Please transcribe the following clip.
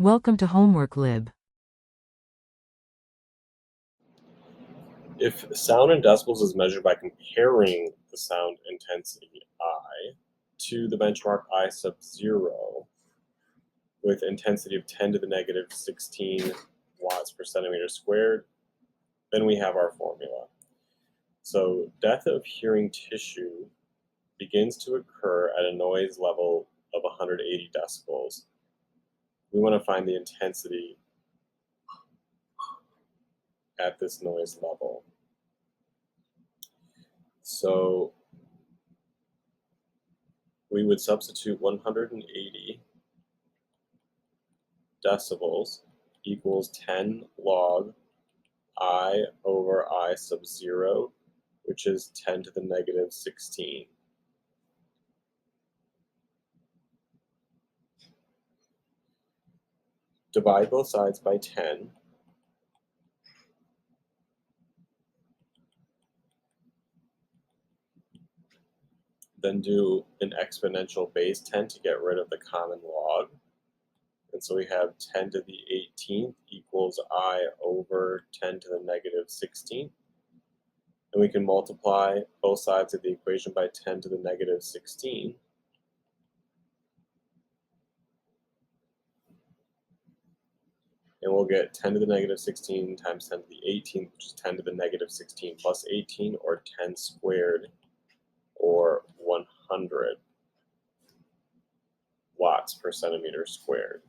Welcome to Homework Lib. If sound in decibels is measured by comparing the sound intensity I to the benchmark I sub 0 with intensity of 10 to the negative 16 watts per centimeter squared, then we have our formula. So death of hearing tissue begins to occur at a noise level of 180 decibels. We want to find the intensity at this noise level. So we would substitute 180 decibels equals 10 log I over I sub 0, which is 10 to the negative 16. Divide both sides by 10. Then do an exponential base 10 to get rid of the common log. And so we have 10 to the 18th equals I over 10 to the negative 16th. And we can multiply both sides of the equation by 10 to the negative 16. And we'll get 10 to the negative 16 times 10 to the 18th, which is 10 to the negative 16 plus 18, or 10 squared, or 100 watts per centimeter squared.